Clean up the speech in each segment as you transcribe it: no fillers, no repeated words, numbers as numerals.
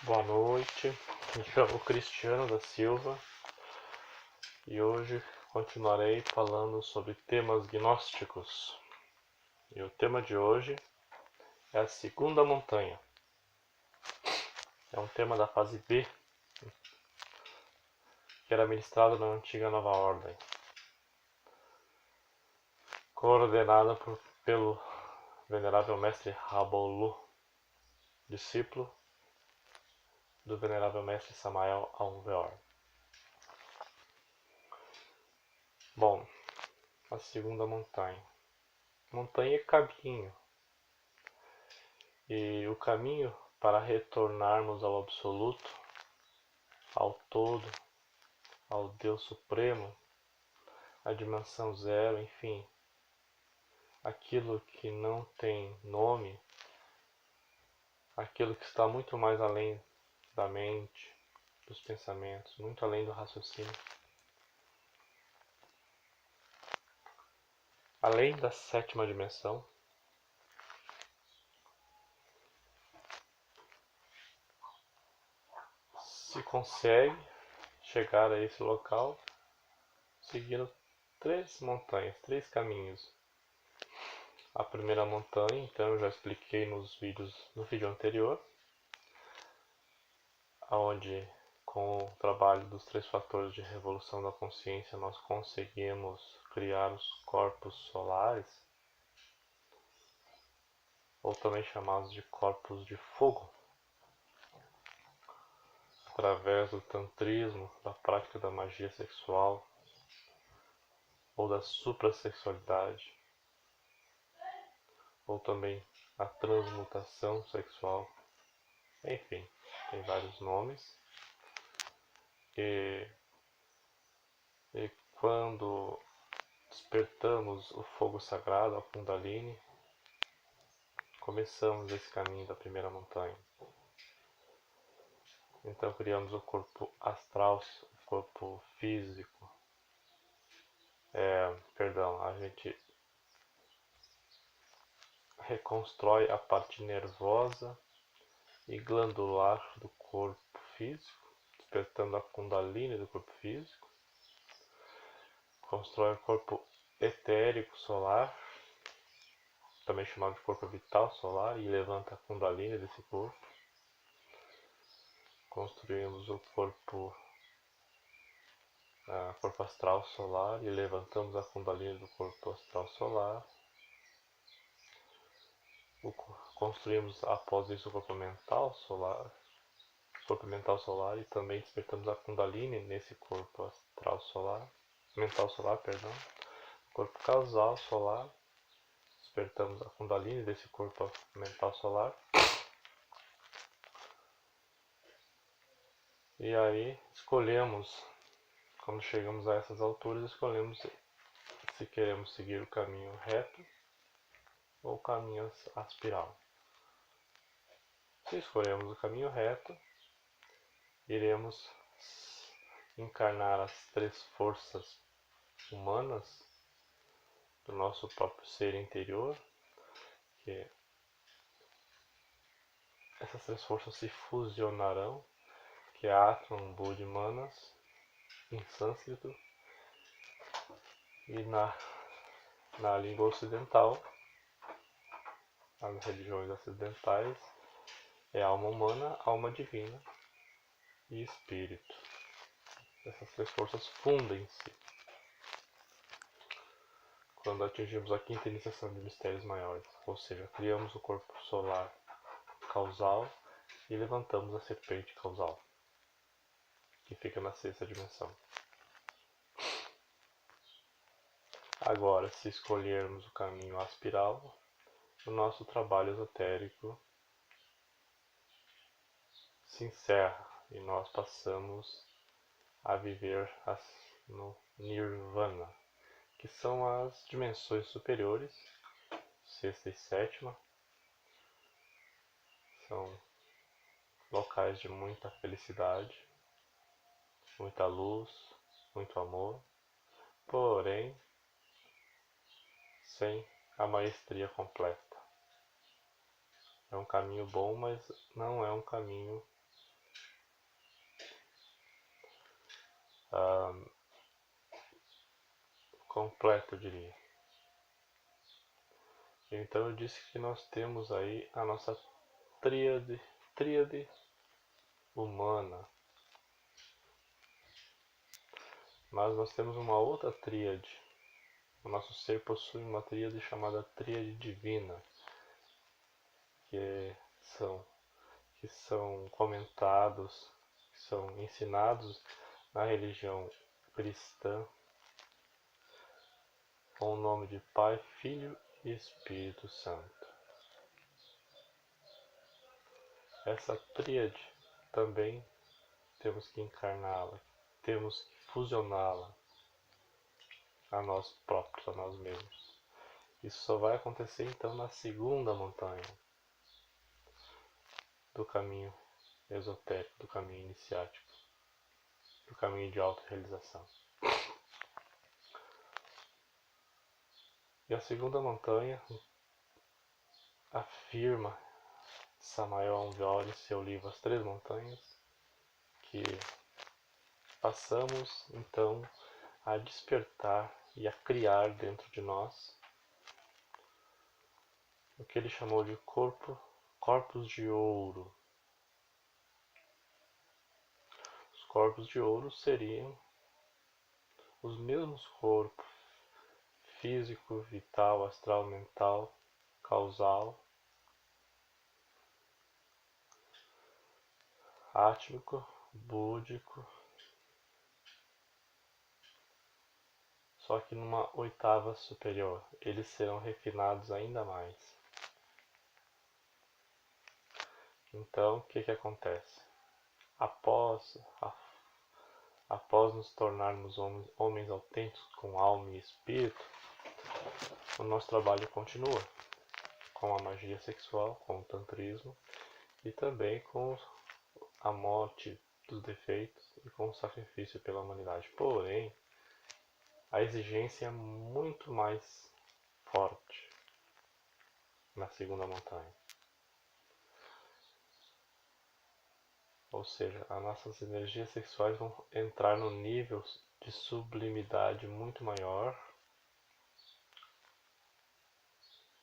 Boa noite, me chamo Cristiano da Silva e hoje continuarei falando sobre temas gnósticos. E o tema de hoje é a segunda montanha. É um tema da fase B, que era ministrado na antiga Nova Ordem, coordenada pelo venerável mestre Rabolu, discípulo do venerável mestre Samael Aun-Weor. Bom, a segunda montanha. Montanha é caminho. E o caminho para retornarmos ao absoluto, ao todo, ao Deus Supremo, à dimensão zero, enfim, aquilo que não tem nome, aquilo que está muito mais além da mente, dos pensamentos, muito além do raciocínio, além da sétima dimensão. Se consegue chegar a esse local seguindo três montanhas, três caminhos. A primeira montanha, então, eu já expliquei no vídeo anterior, onde com o trabalho dos três fatores de revolução da consciência nós conseguimos criar os corpos solares, ou também chamados de corpos de fogo, através do tantrismo, da prática da magia sexual ou da suprassexualidade, ou também a transmutação sexual. Enfim, tem vários nomes. E quando despertamos o fogo sagrado, a Kundalini, começamos esse caminho da primeira montanha. Então criamos o corpo astral, o corpo físico. A gente reconstrói a parte nervosa e glandular do corpo físico, despertando a Kundalini do corpo físico. Constrói o corpo etérico solar, também chamado de corpo vital solar, e levanta a Kundalini desse corpo. Construímos o corpo astral solar e levantamos a Kundalini do corpo astral solar. Construímos após isso o corpo mental solar, e também despertamos a Kundalini nesse corpo astral solar, mental solar, perdão. Corpo causal solar, despertamos a Kundalini desse corpo mental solar. E aí escolhemos, quando chegamos a essas alturas, escolhemos se queremos seguir o caminho reto ou o caminho aspiral. Se escolhermos o caminho reto, iremos encarnar as três forças humanas do nosso próprio ser interior, que essas três forças se fusionarão, que é Atman, Buddha e Manas, em sânscrito, e na língua ocidental, nas religiões ocidentais, é alma humana, alma divina e espírito. Essas três forças fundem-se quando atingimos a quinta iniciação de mistérios maiores, ou seja, criamos o corpo solar causal e levantamos a serpente causal, que fica na sexta dimensão. Agora, se escolhermos o caminho aspiral, o nosso trabalho esotérico se encerra e nós passamos a viver no Nirvana, que são as dimensões superiores, sexta e sétima. São locais de muita felicidade, muita luz, muito amor, porém sem a maestria completa. É um caminho bom, mas não é um caminho completo, eu diria. Então eu disse que nós temos aí a nossa tríade humana. Mas nós temos uma outra tríade. O nosso ser possui uma tríade chamada tríade divina, que são comentados, que são ensinados na religião cristã com o nome de Pai, Filho e Espírito Santo. Essa tríade também temos que encarná-la, temos que fusioná-la a nós próprios, a nós mesmos. Isso só vai acontecer então na segunda montanha do caminho esotérico, do caminho iniciático, do caminho de autorrealização. E a segunda montanha afirma Samael Aunveor em seu livro As Três Montanhas, que passamos então a despertar e a criar dentro de nós o que ele chamou de corpos de ouro. Os corpos de ouro seriam os mesmos corpos físico, vital, astral, mental, causal, átmico, búdico, só que numa oitava superior. Eles serão refinados ainda mais. Então, o que acontece? Após nos tornarmos homens autênticos com alma e espírito, o nosso trabalho continua com a magia sexual, com o tantrismo e também com a morte dos defeitos e com o sacrifício pela humanidade. Porém, a exigência é muito mais forte na segunda montanha. Ou seja, as nossas energias sexuais vão entrar no nível de sublimidade muito maior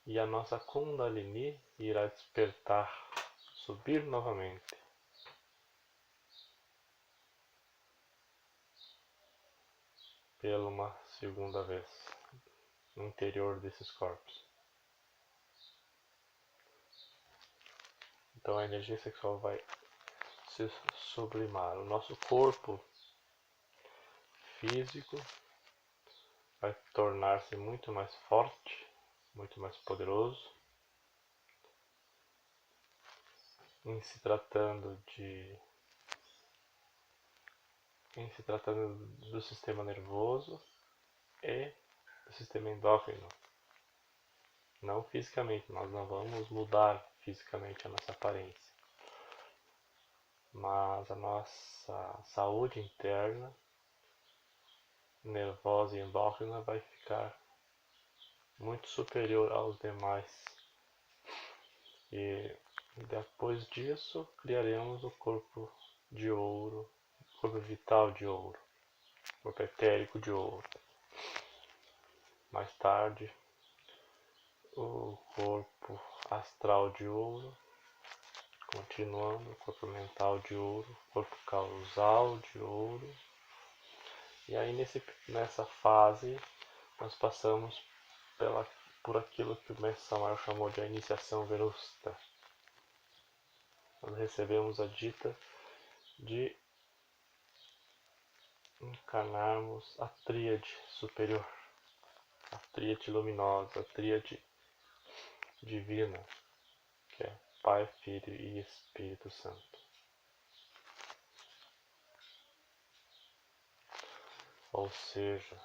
e a nossa Kundalini irá despertar, subir novamente. Pela uma segunda vez no interior desses corpos. Então a energia sexual vai se sublimar. O nosso corpo físico vai tornar-se muito mais forte, muito mais poderoso. Em se tratando do sistema nervoso e do sistema endócrino. Não fisicamente, nós não vamos mudar fisicamente a nossa aparência, mas a nossa saúde interna, nervosa e endócrina vai ficar muito superior aos demais. E depois disso criaremos o corpo de ouro, o corpo vital de ouro, o corpo etérico de ouro. Mais tarde, o corpo astral de ouro, continuando, o corpo mental de ouro, o corpo causal de ouro. E aí nessa fase nós passamos por aquilo que o mestre Samael chamou de a iniciação venusta. Nós recebemos a dita de encarnarmos a tríade superior, a tríade luminosa, a tríade divina, que é Pai, Filho e Espírito Santo. Ou seja,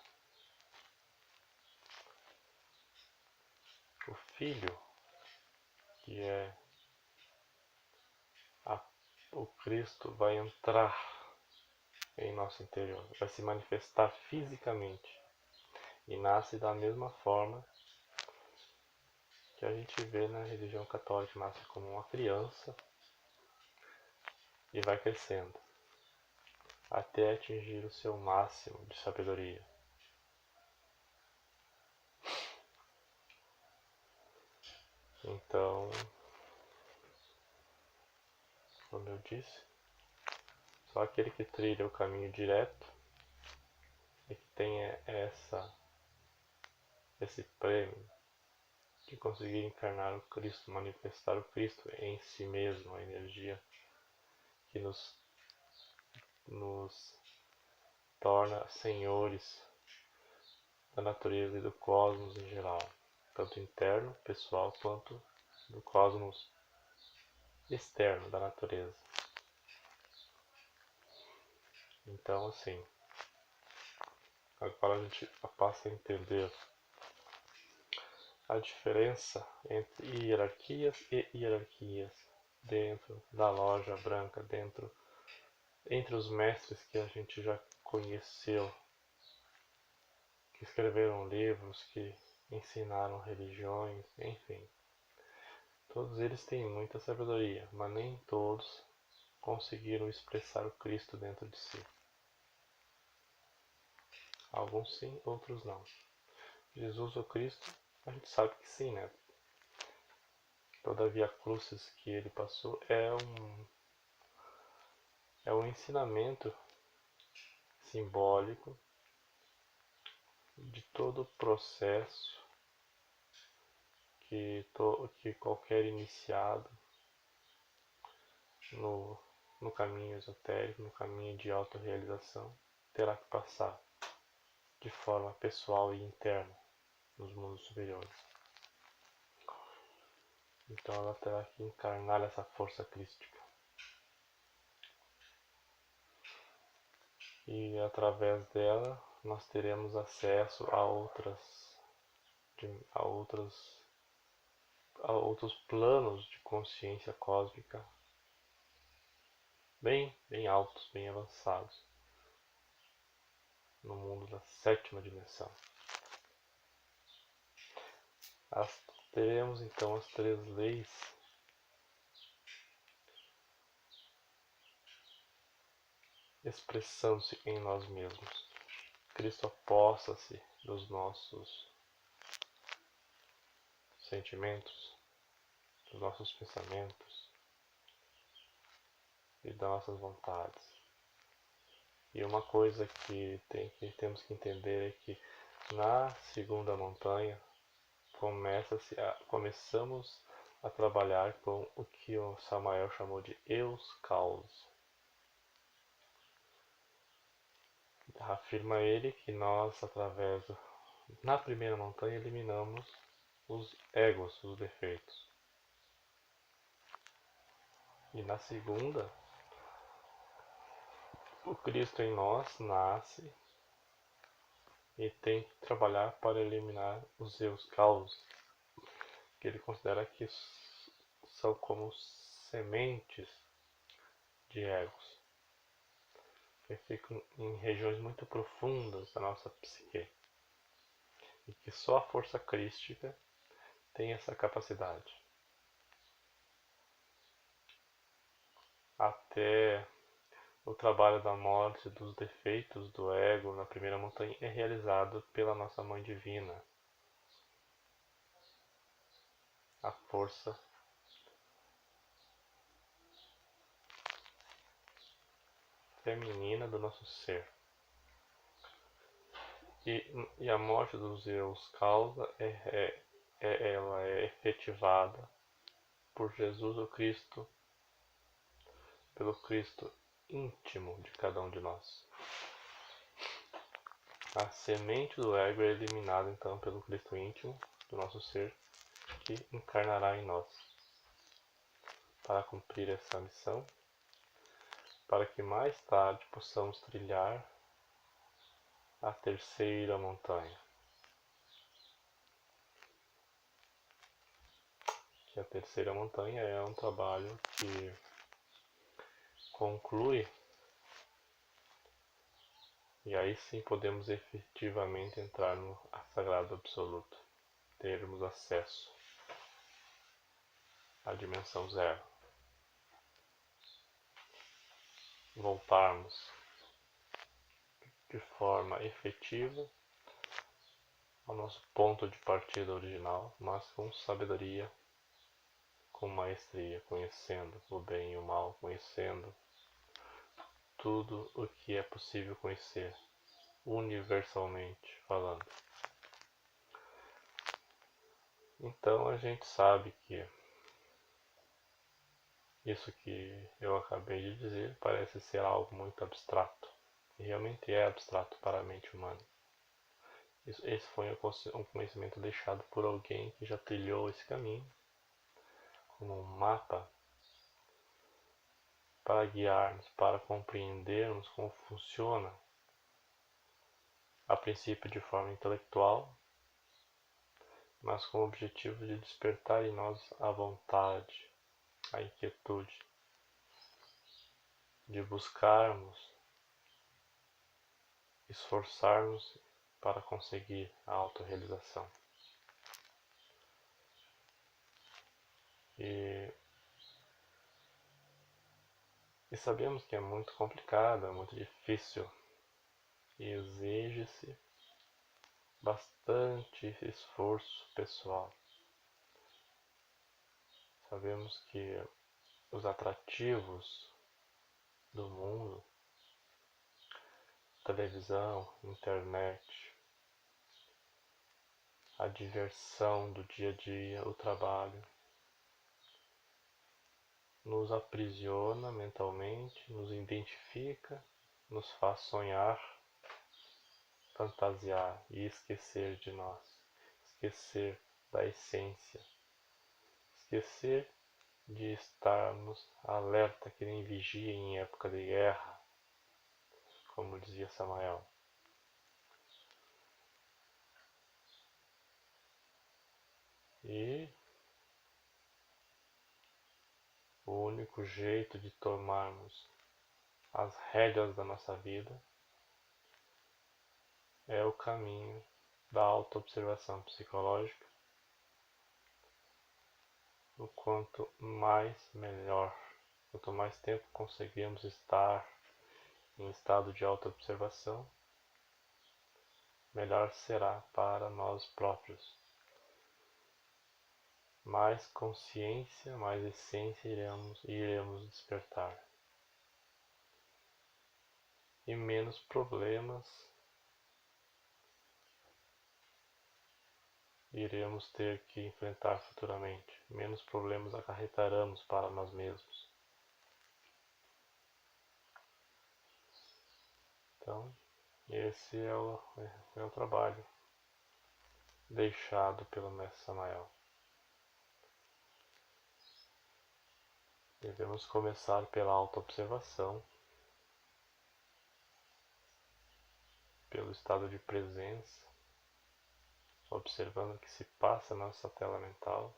o Filho, que é o Cristo, vai entrar em nosso interior, vai se manifestar fisicamente e nasce da mesma forma que a gente vê na religião católica, nasce como uma criança e vai crescendo. até atingir o seu máximo de sabedoria. Então, como eu disse, só aquele que trilha o caminho direto e que tenha esse prêmio de conseguir encarnar o Cristo, manifestar o Cristo em si mesmo, a energia que nos torna senhores da natureza e do cosmos em geral, tanto interno, pessoal, quanto do cosmos externo da natureza. Então, assim, agora a gente passa a entender a diferença entre hierarquias e hierarquias dentro da loja branca, entre os mestres que a gente já conheceu, que escreveram livros, que ensinaram religiões, enfim. Todos eles têm muita sabedoria, mas nem todos conseguiram expressar o Cristo dentro de si. Alguns sim, outros não. Jesus ou Cristo, a gente sabe que sim, né? Todavia, a cruzes que ele passou é um ensinamento simbólico de todo o processo que qualquer iniciado no caminho esotérico, no caminho de autorrealização, terá que passar de forma pessoal e interna nos mundos superiores. Então ela terá que encarnar essa força crística. E através dela nós teremos acesso a outros planos de consciência cósmica bem altos, bem avançados, no mundo da sétima dimensão. Teremos então as 3 leis expressando-se em nós mesmos. Cristo aposta-se dos nossos sentimentos, dos nossos pensamentos e das nossas vontades. E uma coisa que temos que entender é que na segunda montanha começamos a trabalhar com o que o Samael chamou de eus causa. Afirma ele que nós, na primeira montanha, eliminamos os egos, os defeitos. E na segunda, o Cristo em nós nasce e tem que trabalhar para eliminar os eus causa, que ele considera que são como sementes de egos, que ficam em regiões muito profundas da nossa psique, e que só a força crística tem essa capacidade. Até o trabalho da morte dos defeitos do ego na primeira montanha é realizado pela nossa Mãe Divina, a força feminina do nosso ser. E a morte dos eus causa ela é efetivada por Jesus o Cristo, pelo Cristo íntimo de cada um de nós. A semente do ego é eliminada então pelo Cristo íntimo do nosso ser, que encarnará em nós para cumprir essa missão, para que mais tarde possamos trilhar a terceira montanha. Que a terceira montanha é um trabalho que conclui, e aí sim podemos efetivamente entrar no sagrado absoluto, termos acesso à dimensão zero, voltarmos de forma efetiva ao nosso ponto de partida original, mas com sabedoria, com maestria, conhecendo o bem e o mal, conhecendo tudo o que é possível conhecer, universalmente falando. Então a gente sabe que isso que eu acabei de dizer parece ser algo muito abstrato, e realmente é abstrato para a mente humana. Esse foi um conhecimento deixado por alguém que já trilhou esse caminho, como um mapa para guiar-nos, para compreendermos como funciona, a princípio de forma intelectual, mas com o objetivo de despertar em nós a vontade, a inquietude, de buscarmos, esforçarmos para conseguir a autorrealização. E sabemos que é muito complicado, é muito difícil e exige-se bastante esforço pessoal. Sabemos que os atrativos do mundo, televisão, internet, a diversão do dia a dia, o trabalho, nos aprisiona mentalmente, nos identifica, nos faz sonhar, fantasiar e esquecer de nós, esquecer da essência, esquecer de estarmos alerta que nem vigia em época de guerra, como dizia Samael. E o único jeito de tomarmos as rédeas da nossa vida é o caminho da autoobservação psicológica. O quanto mais melhor, quanto mais tempo conseguimos estar em estado de autoobservação, melhor será para nós próprios. Mais consciência, mais essência iremos despertar. E menos problemas iremos ter que enfrentar futuramente. Menos problemas acarretaremos para nós mesmos. Então, esse é o trabalho deixado pelo Mestre Samael. Devemos começar pela autoobservação, pelo estado de presença, observando o que se passa na nossa tela mental,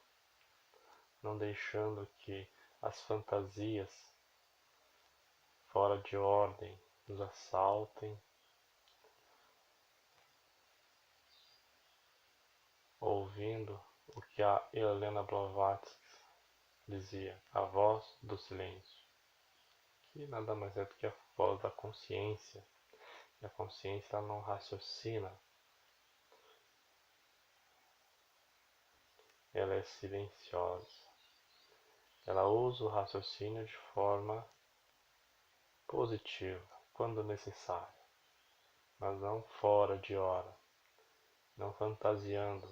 não deixando que as fantasias fora de ordem nos assaltem, ouvindo o que a Helena Blavatsky dizia, a voz do silêncio, que nada mais é do que a voz da consciência. E a consciência ela não raciocina, ela é silenciosa. Ela usa o raciocínio de forma positiva, quando necessário, mas não fora de hora, não fantasiando,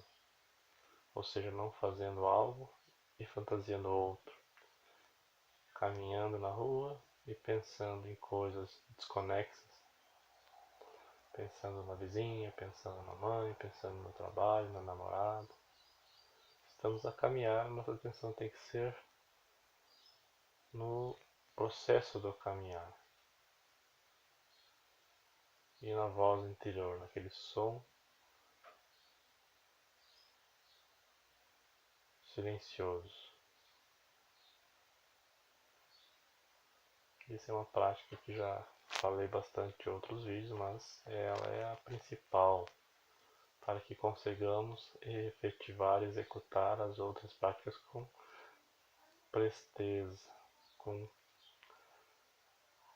ou seja, não fazendo algo e fantasiando outro, caminhando na rua e pensando em coisas desconexas, pensando na vizinha, pensando na mãe, pensando no trabalho, no namorado. Estamos a caminhar, nossa atenção tem que ser no processo do caminhar e na voz interior, naquele som silencioso. Isso é uma prática que já falei bastante em outros vídeos, mas ela é a principal para que consigamos efetivar e executar as outras práticas com presteza,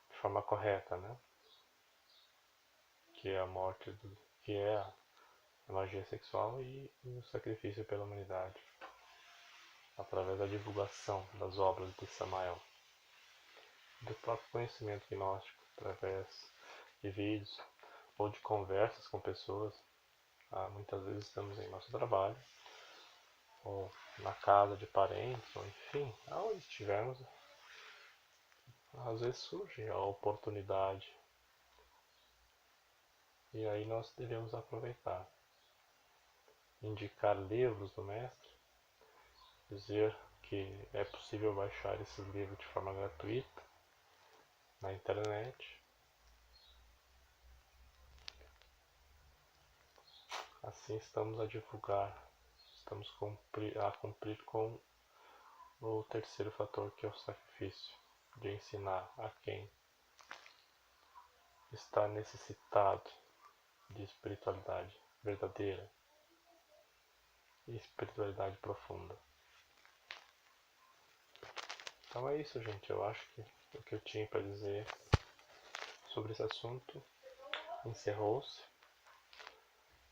de forma correta, né? que é a morte, que é a magia sexual e o sacrifício pela humanidade, através da divulgação das obras de Samael, do próprio conhecimento gnóstico, através de vídeos ou de conversas com pessoas. Muitas vezes estamos em nosso trabalho, ou na casa de parentes, ou enfim, aonde estivermos, às vezes surge a oportunidade. E aí nós devemos aproveitar. Indicar livros do mestre, dizer que é possível baixar esses livros de forma gratuita na internet. Assim estamos a divulgar, estamos a cumprir com o terceiro fator, que é o sacrifício, de ensinar a quem está necessitado de espiritualidade verdadeira e espiritualidade profunda. Então é isso, gente. Eu acho que o que eu tinha para dizer sobre esse assunto encerrou-se.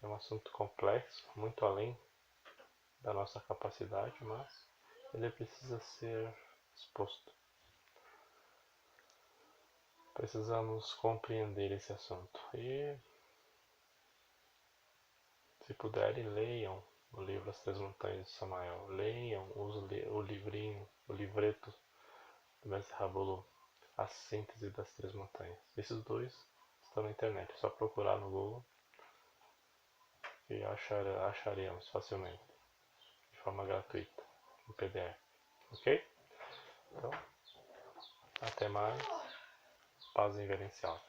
É um assunto complexo, muito além da nossa capacidade, mas ele precisa ser exposto. Precisamos compreender esse assunto. E, se puderem, leiam o livro As Três Montanhas de Samael. Leiam o livrinho, o livreto do Mestre Rabolo, A Síntese das Três Montanhas. Esses dois estão na internet. É só procurar no Google e acharemos facilmente, de forma gratuita, em PDF. Ok? Então, até mais. Paz inverencial.